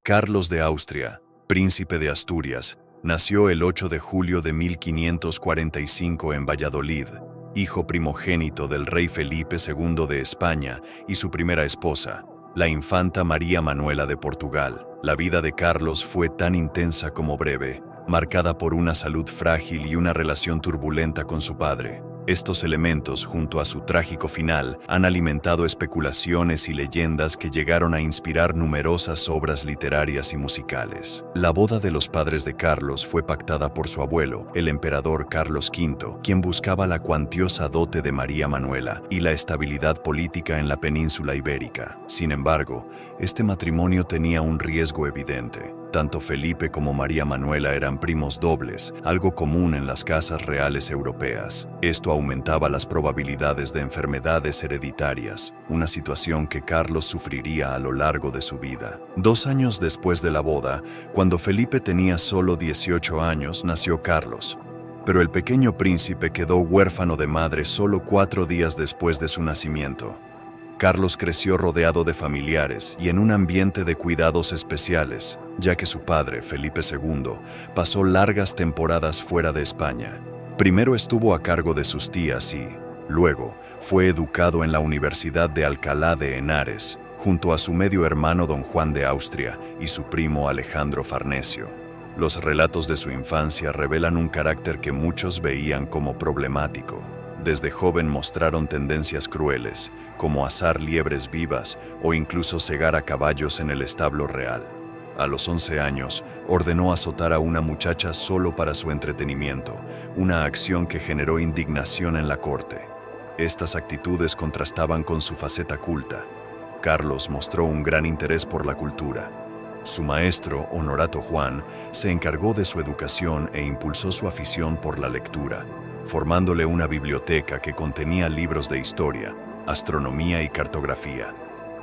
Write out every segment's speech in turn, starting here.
Carlos de Austria, príncipe de Asturias, nació el 8 de julio de 1545 en Valladolid, hijo primogénito del rey Felipe II de España y su primera esposa, la infanta María Manuela de Portugal. La vida de Carlos fue tan intensa como breve, marcada por una salud frágil y una relación turbulenta con su padre. Estos elementos, junto a su trágico final, han alimentado especulaciones y leyendas que llegaron a inspirar numerosas obras literarias y musicales. La boda de los padres de Carlos fue pactada por su abuelo, el emperador Carlos V, quien buscaba la cuantiosa dote de María Manuela y la estabilidad política en la península ibérica. Sin embargo, este matrimonio tenía un riesgo evidente. Tanto Felipe como María Manuela eran primos dobles, algo común en las casas reales europeas. Esto aumentaba las probabilidades de enfermedades hereditarias, una situación que Carlos sufriría a lo largo de su vida. 2 años después de la boda, cuando Felipe tenía solo 18 años, nació Carlos. Pero el pequeño príncipe quedó huérfano de madre solo 4 días después de su nacimiento. Carlos creció rodeado de familiares y en un ambiente de cuidados especiales, ya que su padre, Felipe II, pasó largas temporadas fuera de España. Primero estuvo a cargo de sus tías y, luego, fue educado en la Universidad de Alcalá de Henares, junto a su medio hermano don Juan de Austria y su primo Alejandro Farnesio. Los relatos de su infancia revelan un carácter que muchos veían como problemático. Desde joven mostraron tendencias crueles, como asar liebres vivas o incluso cegar a caballos en el establo real. A los 11 años, ordenó azotar a una muchacha solo para su entretenimiento, una acción que generó indignación en la corte. Estas actitudes contrastaban con su faceta culta. Carlos mostró un gran interés por la cultura. Su maestro, Honorato Juan, se encargó de su educación e impulsó su afición por la lectura, formándole una biblioteca que contenía libros de historia, astronomía y cartografía.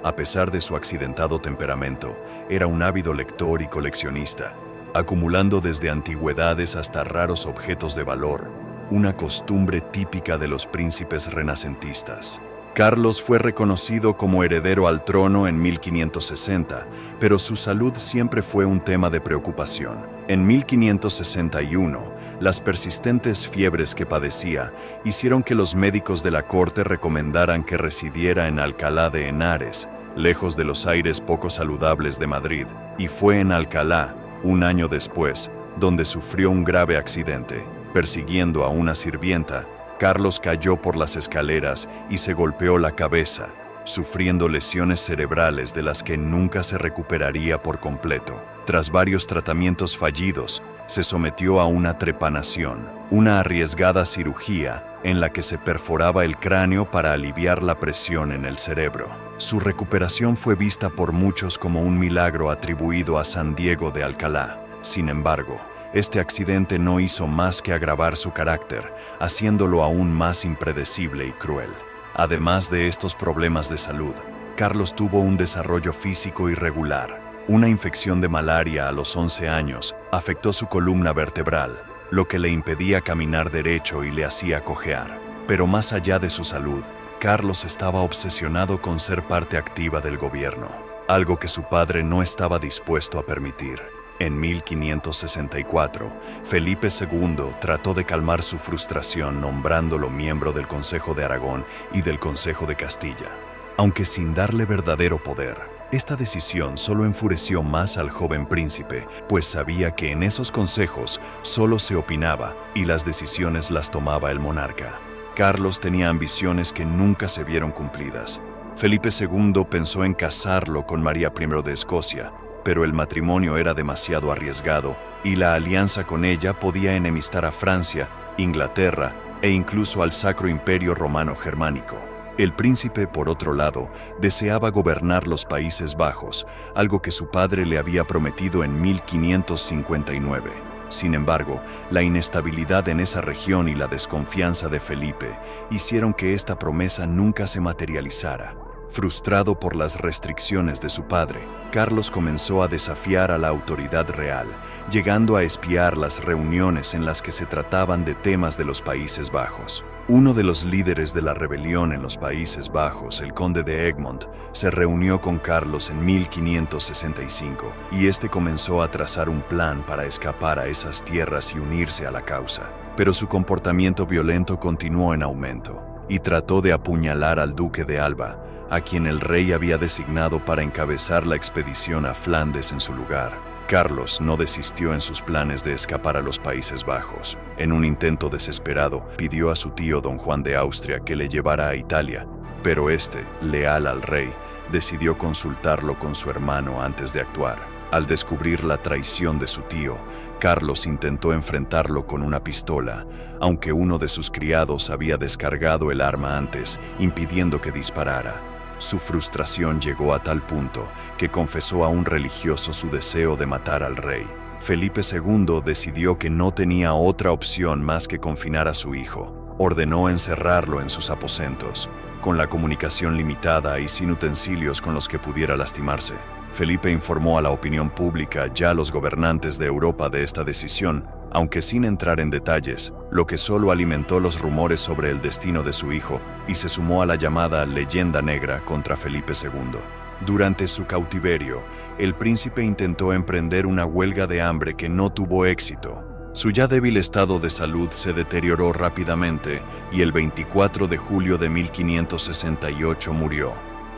A pesar de su accidentado temperamento, era un ávido lector y coleccionista, acumulando desde antigüedades hasta raros objetos de valor, una costumbre típica de los príncipes renacentistas. Carlos fue reconocido como heredero al trono en 1560, pero su salud siempre fue un tema de preocupación. En 1561, las persistentes fiebres que padecía hicieron que los médicos de la corte recomendaran que residiera en Alcalá de Henares, lejos de los aires poco saludables de Madrid, y fue en Alcalá, un año después, donde sufrió un grave accidente. Persiguiendo a una sirvienta, Carlos cayó por las escaleras y se golpeó la cabeza, sufriendo lesiones cerebrales de las que nunca se recuperaría por completo. Tras varios tratamientos fallidos, se sometió a una trepanación, una arriesgada cirugía en la que se perforaba el cráneo para aliviar la presión en el cerebro. Su recuperación fue vista por muchos como un milagro atribuido a San Diego de Alcalá. Sin embargo, este accidente no hizo más que agravar su carácter, haciéndolo aún más impredecible y cruel. Además de estos problemas de salud, Carlos tuvo un desarrollo físico irregular. Una infección de malaria a los 11 años afectó su columna vertebral, lo que le impedía caminar derecho y le hacía cojear. Pero más allá de su salud, Carlos estaba obsesionado con ser parte activa del gobierno, algo que su padre no estaba dispuesto a permitir. En 1564, Felipe II trató de calmar su frustración nombrándolo miembro del Consejo de Aragón y del Consejo de Castilla. Aunque sin darle verdadero poder, esta decisión solo enfureció más al joven príncipe, pues sabía que en esos consejos solo se opinaba y las decisiones las tomaba el monarca. Carlos tenía ambiciones que nunca se vieron cumplidas. Felipe II pensó en casarlo con María I de Escocia, pero el matrimonio era demasiado arriesgado y la alianza con ella podía enemistar a Francia, Inglaterra e incluso al Sacro Imperio Romano Germánico. El príncipe, por otro lado, deseaba gobernar los Países Bajos, algo que su padre le había prometido en 1559. Sin embargo, la inestabilidad en esa región y la desconfianza de Felipe hicieron que esta promesa nunca se materializara. Frustrado por las restricciones de su padre, Carlos comenzó a desafiar a la autoridad real, llegando a espiar las reuniones en las que se trataban de temas de los Países Bajos. Uno de los líderes de la rebelión en los Países Bajos, el conde de Egmont, se reunió con Carlos en 1565 y este comenzó a trazar un plan para escapar a esas tierras y unirse a la causa. Pero su comportamiento violento continuó en aumento y trató de apuñalar al duque de Alba, a quien el rey había designado para encabezar la expedición a Flandes en su lugar. Carlos no desistió en sus planes de escapar a los Países Bajos. En un intento desesperado, pidió a su tío don Juan de Austria que le llevara a Italia, pero este, leal al rey, decidió consultarlo con su hermano antes de actuar. Al descubrir la traición de su tío, Carlos intentó enfrentarlo con una pistola, aunque uno de sus criados había descargado el arma antes, impidiendo que disparara. Su frustración llegó a tal punto que confesó a un religioso su deseo de matar al rey. Felipe II decidió que no tenía otra opción más que confinar a su hijo. Ordenó encerrarlo en sus aposentos, con la comunicación limitada y sin utensilios con los que pudiera lastimarse. Felipe informó a la opinión pública y a los gobernantes de Europa de esta decisión, aunque sin entrar en detalles, lo que solo alimentó los rumores sobre el destino de su hijo y se sumó a la llamada leyenda negra contra Felipe II. Durante su cautiverio, el príncipe intentó emprender una huelga de hambre que no tuvo éxito. Su ya débil estado de salud se deterioró rápidamente y el 24 de julio de 1568 murió.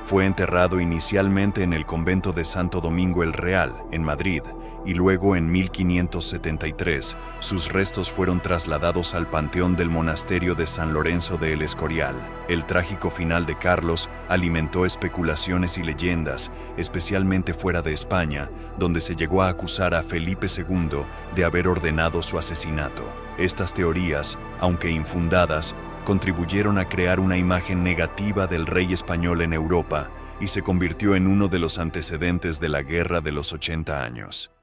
Fue enterrado inicialmente en el convento de Santo Domingo el Real, en Madrid, y luego en 1573 sus restos fueron trasladados al panteón del monasterio de San Lorenzo de El Escorial. El trágico final de Carlos alimentó especulaciones y leyendas, especialmente fuera de España, donde se llegó a acusar a Felipe II de haber ordenado su asesinato. Estas teorías, aunque infundadas, contribuyeron a crear una imagen negativa del rey español en Europa y se convirtió en uno de los antecedentes de la Guerra de los 80 años.